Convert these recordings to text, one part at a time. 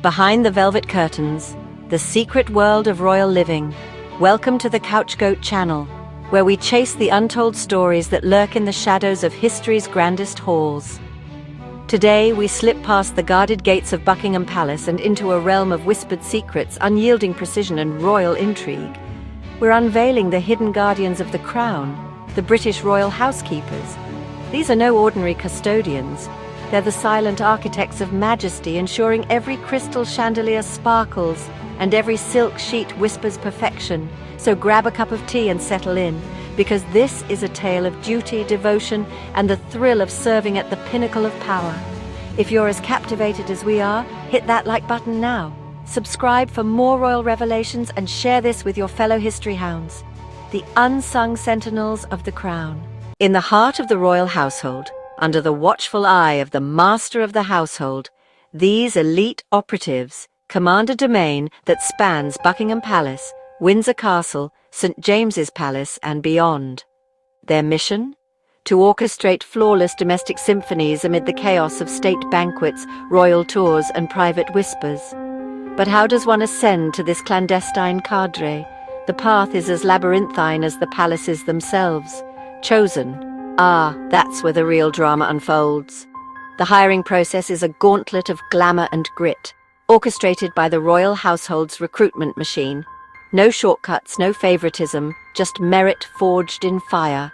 Behind the velvet curtains, the secret world of royal living. Welcome to the Couch Goat channel, where we chase the untold stories that lurk in the shadows of history's grandest halls. Today, we slip past the guarded gates of Buckingham Palace and into a realm of whispered secrets, unyielding precision, and royal intrigue. We're unveiling the hidden guardians of the crown, the British royal housekeepers. These are no ordinary custodians. They're the silent architects of majesty, ensuring every crystal chandelier sparkles and every silk sheet whispers perfection. So grab a cup of tea and settle in, because this is a tale of duty, devotion, and the thrill of serving at the pinnacle of power. If you're as captivated as we are, hit that like button now. Subscribe for more royal revelations and share this with your fellow history hounds. The unsung sentinels of the crown. In the heart of the royal household, under the watchful eye of the master of the household, these elite operatives command a domain that spans Buckingham Palace, Windsor Castle, St. James's Palace, and beyond. Their mission? To orchestrate flawless domestic symphonies amid the chaos of state banquets, royal tours, and private whispers. But how does one ascend to this clandestine cadre? The path is as labyrinthine as the palaces themselves. Chosen. That's where the real drama unfolds. The hiring process is a gauntlet of glamour and grit, orchestrated by the royal household's recruitment machine. No shortcuts, no favoritism, just merit forged in fire.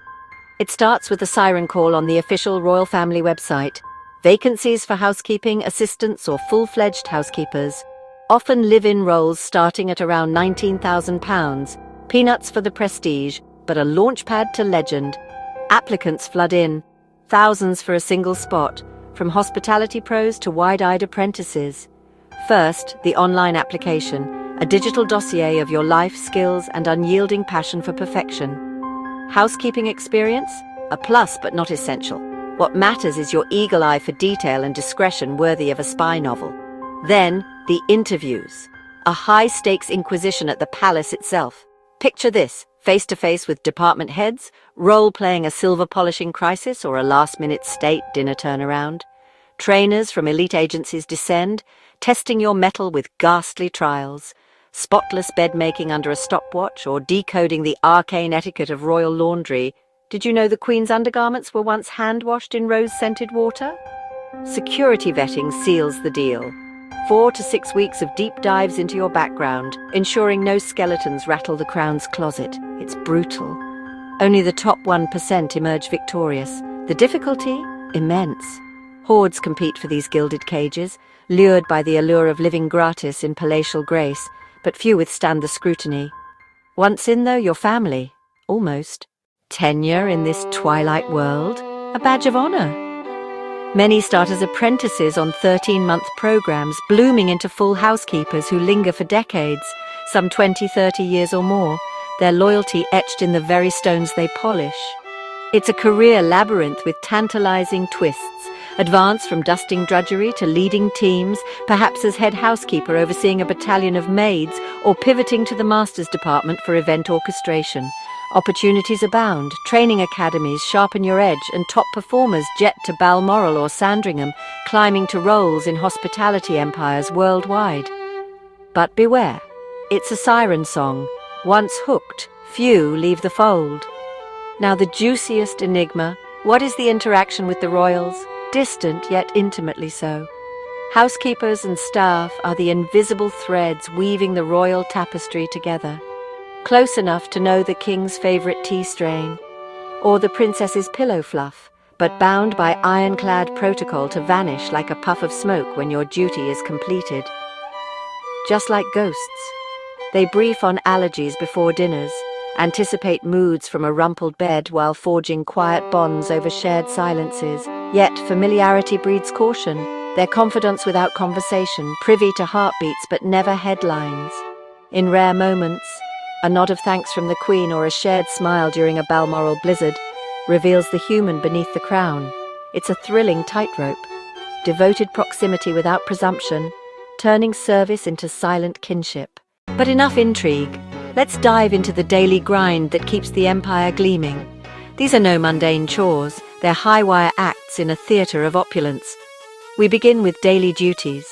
It starts with a siren call on the official royal family website. Vacancies for housekeeping assistants or full-fledged housekeepers. Often live-in roles starting at around £19,000. Peanuts for the prestige, but a launchpad to legend. Applicants flood in, thousands for a single spot, from hospitality pros to wide-eyed apprentices. First, the online application, a digital dossier of your life, skills, and unyielding passion for perfection. Housekeeping experience? A plus, but not essential. What matters is your eagle eye for detail and discretion worthy of a spy novel. Then, the interviews. A high-stakes inquisition at the palace itself. Picture this. Face-to-face with department heads, role-playing a silver-polishing crisis or a last-minute state dinner turnaround. Trainers from elite agencies descend, testing your mettle with ghastly trials. Spotless bed-making under a stopwatch or decoding the arcane etiquette of royal laundry. Did you know the Queen's undergarments were once hand-washed in rose-scented water? Security vetting seals the deal. 4 to 6 weeks of deep dives into your background, ensuring no skeletons rattle the crown's closet. It's brutal. Only the top 1% emerge victorious. The difficulty? Immense. Hordes compete for these gilded cages, lured by the allure of living gratis in palatial grace, but few withstand the scrutiny. Once in, though, your family. Almost. Tenure in this twilight world? A badge of honor. Many start as apprentices on 13-month programs, blooming into full housekeepers who linger for decades, some 20, 30 years or more, their loyalty etched in the very stones they polish. It's a career labyrinth with tantalizing twists. Advance from dusting drudgery to leading teams, perhaps as head housekeeper overseeing a battalion of maids, or pivoting to the master's department for event orchestration. Opportunities abound, training academies sharpen your edge, and top performers jet to Balmoral or Sandringham, climbing to roles in hospitality empires worldwide. But beware, it's a siren song. Once hooked, few leave the fold. Now the juiciest enigma, what is the interaction with the royals? Distant yet intimately so. Housekeepers and staff are the invisible threads weaving the royal tapestry together. Close enough to know the king's favorite tea strain, or the princess's pillow fluff, but bound by ironclad protocol to vanish like a puff of smoke when your duty is completed. Just like ghosts, they brief on allergies before dinners, anticipate moods from a rumpled bed while forging quiet bonds over shared silences. Yet familiarity breeds caution, their confidants without conversation, privy to heartbeats but never headlines. In rare moments, a nod of thanks from the Queen or a shared smile during a Balmoral blizzard reveals the human beneath the crown. It's a thrilling tightrope. Devoted proximity without presumption, turning service into silent kinship. But enough intrigue. Let's dive into the daily grind that keeps the empire gleaming. These are no mundane chores. They're high-wire acts in a theatre of opulence. We begin with daily duties.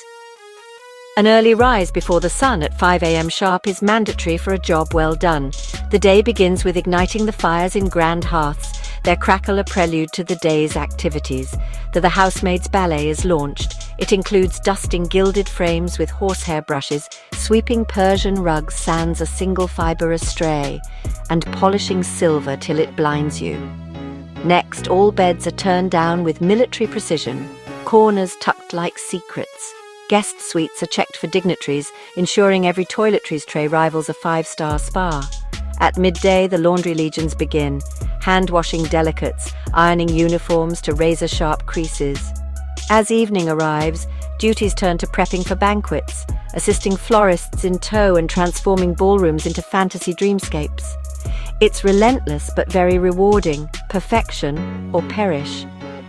An early rise before the sun at 5 a.m. sharp is mandatory for a job well done. The day begins with igniting the fires in grand hearths, their crackle a prelude to the day's activities. The housemaid's ballet is launched. It includes dusting gilded frames with horsehair brushes, sweeping Persian rugs sans a single fibre astray, and polishing silver till it blinds you. Next, all beds are turned down with military precision, corners tucked like secrets. Guest suites are checked for dignitaries, ensuring every toiletries tray rivals a 5-star spa. At midday, the laundry legions begin, hand-washing delicates, ironing uniforms to razor-sharp creases. As evening arrives, duties turn to prepping for banquets, assisting florists in tow and transforming ballrooms into fantasy dreamscapes. It's relentless but very rewarding, perfection or perish.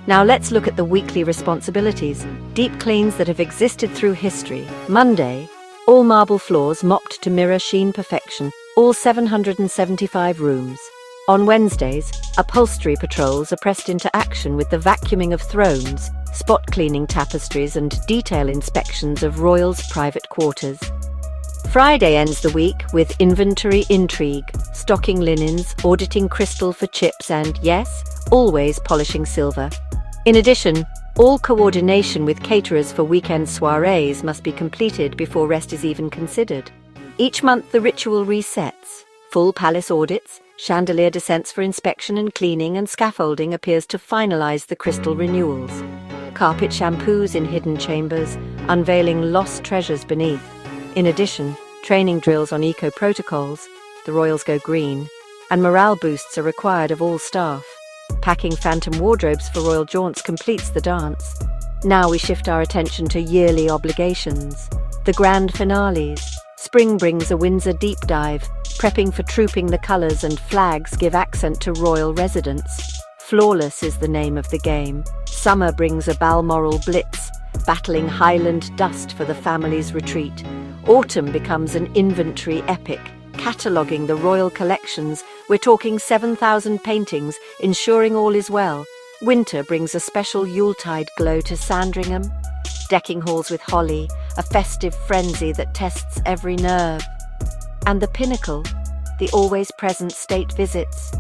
Now let's look at the weekly responsibilities, deep cleans that have existed through history. Monday, all marble floors mopped to mirror sheen perfection, all 775 rooms. On Wednesdays, upholstery patrols are pressed into action with the vacuuming of thrones, spot cleaning tapestries and detail inspections of royals' private quarters. Friday ends the week with inventory intrigue, stocking linens, auditing crystal for chips and, yes, always polishing silver. In addition, all coordination with caterers for weekend soirees must be completed before rest is even considered. Each month the ritual resets. Full palace audits, chandelier descents for inspection and cleaning, and scaffolding appears to finalize the crystal renewals. Carpet shampoos in hidden chambers, unveiling lost treasures beneath. In addition, training drills on eco-protocols, the royals go green, and morale boosts are required of all staff. Packing phantom wardrobes for royal jaunts completes the dance. Now we shift our attention to yearly obligations. The grand finales. Spring brings a Windsor deep dive, prepping for trooping the colours and flags give accent to royal residence. Flawless is the name of the game. Summer brings a Balmoral blitz, battling Highland dust for the family's retreat. Autumn becomes an inventory epic, cataloguing the royal collections. We're talking 7,000 paintings, ensuring all is well. Winter brings a special Yuletide glow to Sandringham, decking halls with holly, a festive frenzy that tests every nerve. And the pinnacle, the always present state visits,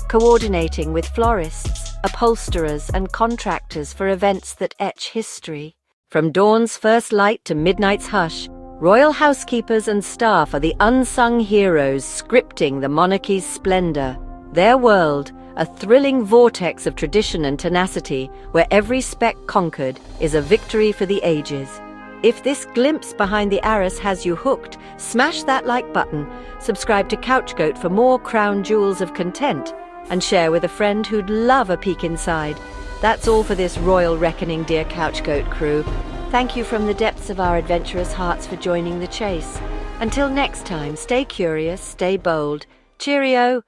coordinating with florists, upholsterers and contractors for events that etch history. From dawn's first light to midnight's hush, royal housekeepers and staff are the unsung heroes scripting the monarchy's splendor. Their world, a thrilling vortex of tradition and tenacity, where every speck conquered is a victory for the ages. If this glimpse behind the arras has you hooked, smash that like button, subscribe to CouchGoat for more crown jewels of content, and share with a friend who'd love a peek inside. That's all for this royal reckoning, dear CouchGoat crew. Thank you from the depths of our adventurous hearts for joining the chase. Until next time, stay curious, stay bold. Cheerio!